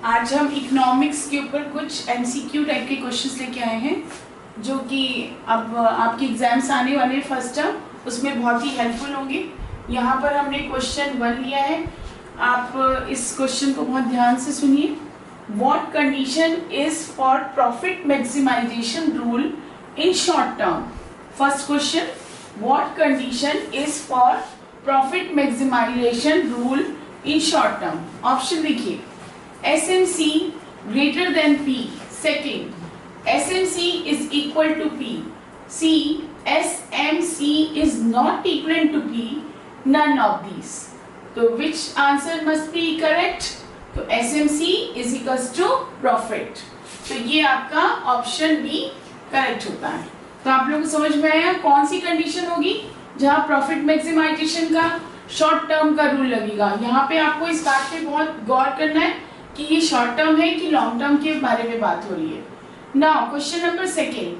आज हम इकोनॉमिक्स के ऊपर कुछ एमसीक्यू टाइप के क्वेश्चंस लेके आए हैं जो कि अब आपके एग्जाम्स आने वाले फर्स्ट टर्म उसमें बहुत ही हेल्पफुल होंगे। यहाँ पर हमने क्वेश्चन 1 लिया है, आप इस क्वेश्चन को बहुत ध्यान से सुनिए। What condition is for profit maximization rule in short term? First question, what condition is for profit maximization rule in short term? Option देखिए, SMC greater than P. Second, SMC is equal to P. C, SMC is not equal to P. None of these. So which answer must be correct? तो SMC is equals to profit. तो ये आपका option B correct होता है। तो आप लोगों को समझ में आया कौन सी कंडीशन होगी जहाँ प्रॉफिट मैक्सिमाइजेशन का शॉर्ट टर्म का रूल लगेगा। यहाँ पे आपको इस बात पे बहुत गौर करना है कि ये शॉर्ट टर्म है कि लॉन्ग टर्म के बारे में बात हो रही है। Now question number second,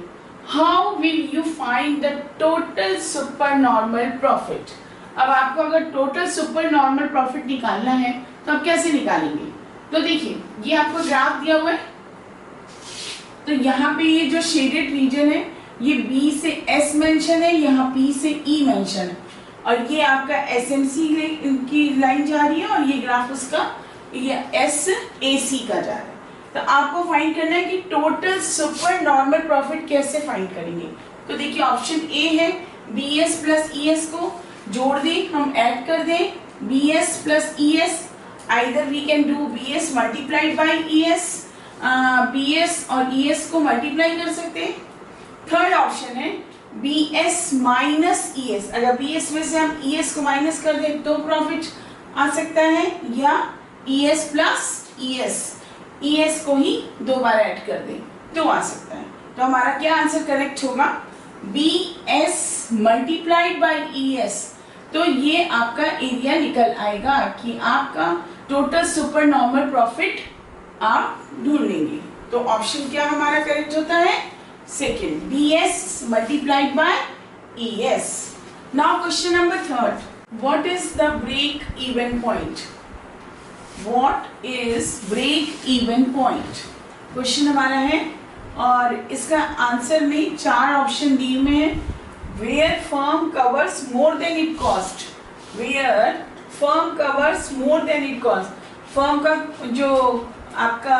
how will you find the total super normal profit? अब आपको अगर टोटल सुपर नॉर्मल प्रॉफिट निकालना है तो आप कैसे निकालेंगे? तो देखिए, ये आपको ग्राफ दिया हुआ है, तो यहाँ पे ये जो शेडेड रीजन है ये B से S मेंशन है, यहाँ P से E मेंशन है, और ये आपका SMC की लाइन जा रही है और ये ग्राफ उसका ये SAC का जा रहा है। तो आपको फाइंड करना है कि टोटल सुपर नॉर्मल प्रॉफिट कैसे फाइंड करेंगे। तो देखिए, ऑप्शन ए है BS प्लस ES को जोड़ दें, हम ऐड कर दें BS plus ES, either we can do BS multiplied by ES, BS और ES को मल्टीप्लाई कर सकते हैं। थर्ड ऑप्शन है BS माइनस ES, अगर BS में से हम ES को माइनस कर दें तो प्रॉफिट आ सकता है, या ES प्लस ES को ही दो बार ऐड कर दें तो आ सकता है। तो हमारा क्या आंसर करेक्ट होगा? BS multiplied by ES। तो ये आपका एरिया निकल आएगा कि आपका टोटल सुपर नॉर्मल प्रॉफिट आप ढूंढ लेंगे। तो ऑप्शन क्या हमारा करेक्ट होता है? Second, BS multiplied by ES। Now question number third, what is the break even point? What is break even point question हमारा है, और इसका आंसर में 4 ऑप्शन दिए हुए हैं। Where firm covers more than it cost, where firm covers more than it cost, firm का जो आपका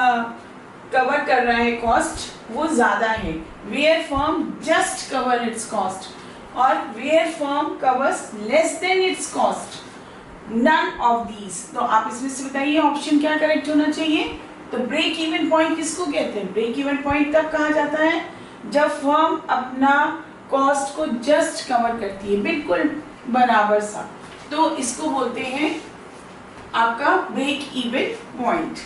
कवर कर रहा है कॉस्ट वो ज्यादा है। Where firm just cover its cost, और where firm covers less than its cost, none of these. तो आप इसमें से बताइए ऑप्शन क्या करेक्ट होना चाहिए। तो ब्रेक इवन पॉइंट किसको कहते हैं? ब्रेक इवन पॉइंट तब कहा जाता है जब फर्म अपना कॉस्ट को जस्ट कवर करती है, बिल्कुल बराबर सा, तो इसको बोलते हैं आपका break even point.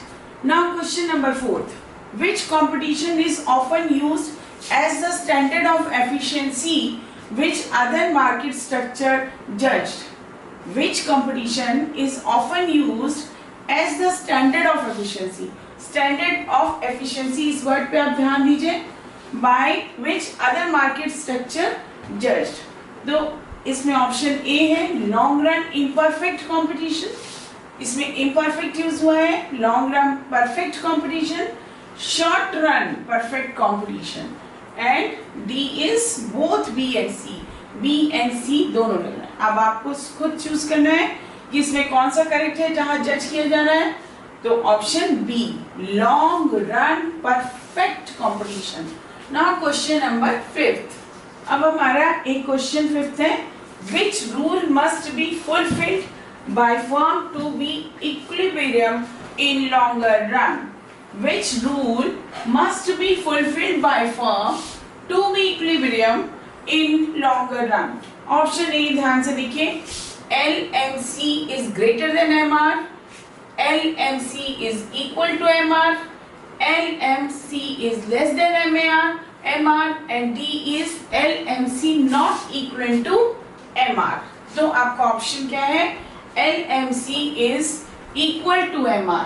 Now question number fourth, which competition is often used as the standard of efficiency which other market structure judged? Which competition is often used as the standard of efficiency? Standard of efficiency इस word पे आप ध्यान दीजिए, by which other market structure judged। तो इसमें option A है long run imperfect competition, इसमें imperfect use हुआ है, long run perfect competition, short run perfect competition, and D is both B and C दोनों लग रहा है। अब आपको खुद चूज करना है कि इसमें कौन सा करेक्ट है जहां जज किया जा रहा है। तो option B, long run perfect competition. Now question number fifth, अब हमारा एक क्वेश्चन फिफ्थ है, which rule must be fulfilled by firm to be equilibrium in longer run? Which rule must be fulfilled by firm to be equilibrium in longer run? Option A ध्यान से देखिए, LMC is greater than MR, LMC is equal to MR, LMC is less than MR, and D is LMC not equal to MR। तो आपका option क्या है? LMC is equal to MR।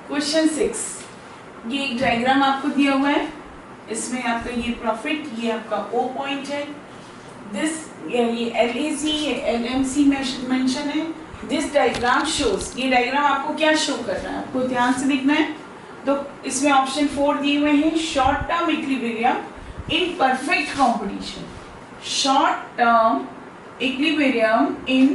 Question 6, ये एक diagram आपको दिया हुआ है, इसमें आपका ये प्रॉफिट, ये आपका O पॉइंट है, दिस ये LAC LMC मेंशन है, दिस डायग्राम शोज, ये डायग्राम आपको क्या शो कर रहा है, आपको ध्यान से देखना है। तो इसमें ऑप्शन 4 दिए हुए हैं, short term equilibrium in perfect competition, short term equilibrium in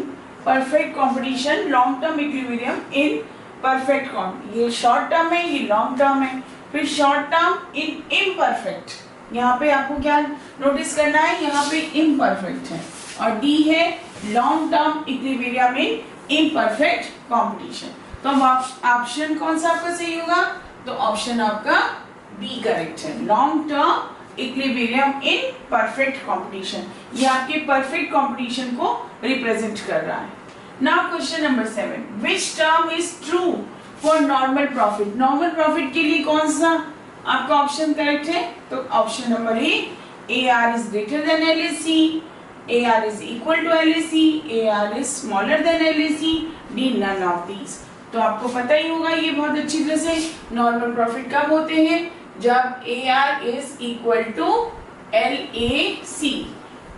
perfect competition, long term equilibrium in perfect competition. ये शॉर्ट टर्म है, ये लॉन्ग टर्म है। फिर शॉर्ट टर्म इन इम्परफेक्ट, यहाँ पे आपको क्या नोटिस करना है, यहाँ पे इम्परफेक्ट है। और डी है लॉन्ग टर्म इक्विलिब्रियम इन इम्परफेक्ट कंपटीशन। तो अब ऑप्शन कौन सा आपका सही होगा, तो ऑप्शन आपका बी करेक्ट है, long term equilibrium in perfect competition. ये आपके परफेक्ट कंपटीशन को रिप्रेजेंट कर रहा है। Now question number 7, which term is true for normal profit. Normal profit के लिए कौन सा आपका ऑप्शन करेक्ट है, तो option number A, AR is greater than LAC, AR is equal to LAC, AR is smaller than LAC, D none of these. तो आपको पता ही होगा ये बहुत अच्छी तरह से, नॉर्मल प्रॉफिट कब होते हैं, जब AR is equal to LAC।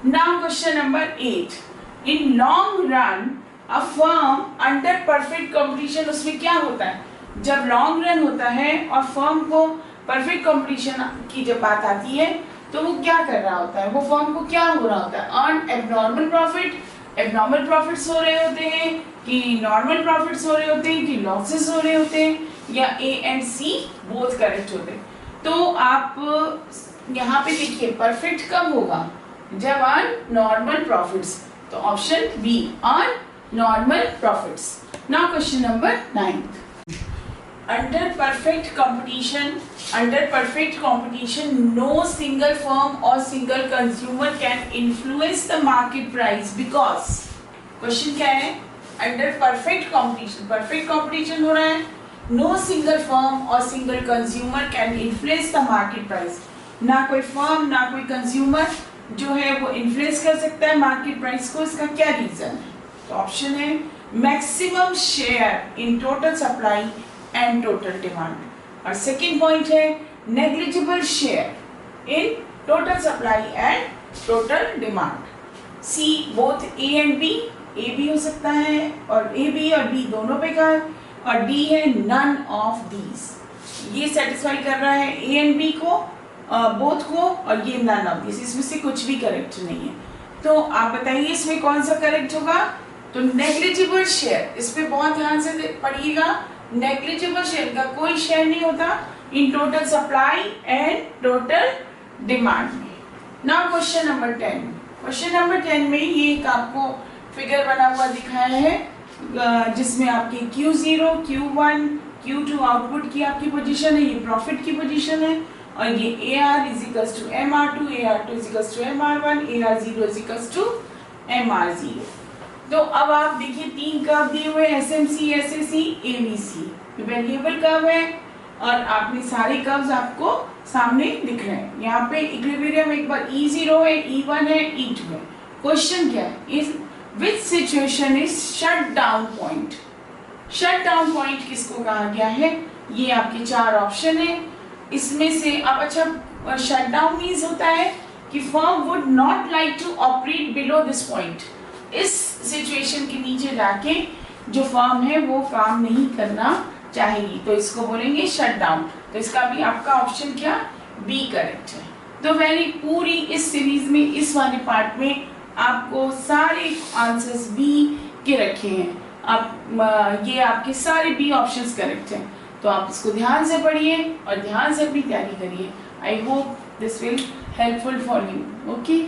Now question number 8, in long run a firm under perfect competition, उसमें क्या होता है, जब लॉन्ग रन होता है और फर्म को परफेक्ट कंपटीशन की जब बात आती है तो वो क्या कर रहा होता है, वो फर्म को क्या हो रहा होता है, earn abnormal profit, abnormal profits हो रहे होते हैं कि नॉर्मल प्रॉफिट्स हो रहे होते हैं कि लॉसेस हो रहे होते हैं, या A and C both correct होते हैं। तो आप यहाँ पे देखिए परफेक्ट कब होगा, जब अर्न नॉर्मल प्रॉफिट्स, तो option be earn normal profits. Now question number 9, under perfect competition no single firm or single consumer can influence the market price because, question क्या है, under perfect competition हो रहा है, no single firm or single consumer can influence the market price, ना कोई firm ना कोई consumer जो है वो influence कर सकता है market price को। इसका क्या रीजन है, तो ऑप्शन है maximum share in total supply and total demand, और सेकंड पॉइंट है negligible share in total supply and total demand. C both A and B, A भी हो सकता है और ए बी और बी दोनों पे का, और डी है नन ऑफ दीज, ये सेटिस्फाई कर रहा है ए एंड बी को, बोथ को, और ये नन ऑफ दीज, इसमें से कुछ भी करेक्ट नहीं है। तो आप बताइए इसमें कौन सा करेक्ट होगा, तो नेग्लिजिबल शेयर, इस पे बहुत ध्यान से पढ़िएगा, नेग्लिजिबल शेयर का कोई शेयर नहीं होता in total supply and total demand में। Now question number 10, question number 10 में ये एक आपको फिगर बना हुआ दिखाया है जिसमें आपके Q0, Q1, Q2 आउटपुट की आपकी पोजीशन है, ये प्रॉफिट की पोजीशन है, और ये AR is equals to MR2, AR2 is equals to MR1, AR0 is equals to MR0। तो अब आप देखिए 3 कर्व दिए हुए, SMC, SAC, ABC, variable curve है, और आपने सारे कर्व्स आपको सामने दिख रहे हैं। यहाँ पे इक्विलिब्रियम एक बार E0 है, E1 है, E2 है। क्वेश्चन क्या है, इस विच situation is shut down point, shut down point किसको कहा गया है, ये आपके 4 ऑप्शन है, इसमें से अब अच्छा शट डाउन मीन्स होता है कि firm would not like to operate below this point, इस सिचुएशन के नीचे जाके जो फर्म है वो काम नहीं करना चाहेगी, तो इसको बोलेंगे शट डाउन। तो इसका भी आपका ऑप्शन क्या, बी करेक्ट है। तो मैंने पूरी इस सीरीज में इस वाले पार्ट में आपको सारे आंसर्स बी के रखे हैं, आप ये आपके सारे बी ऑप्शंस करेक्ट हैं। तो आप इसको ध्यान से पढ़िए और ध्यान से अपनी तैयारी करिए। I hope this will helpful for you. Okay.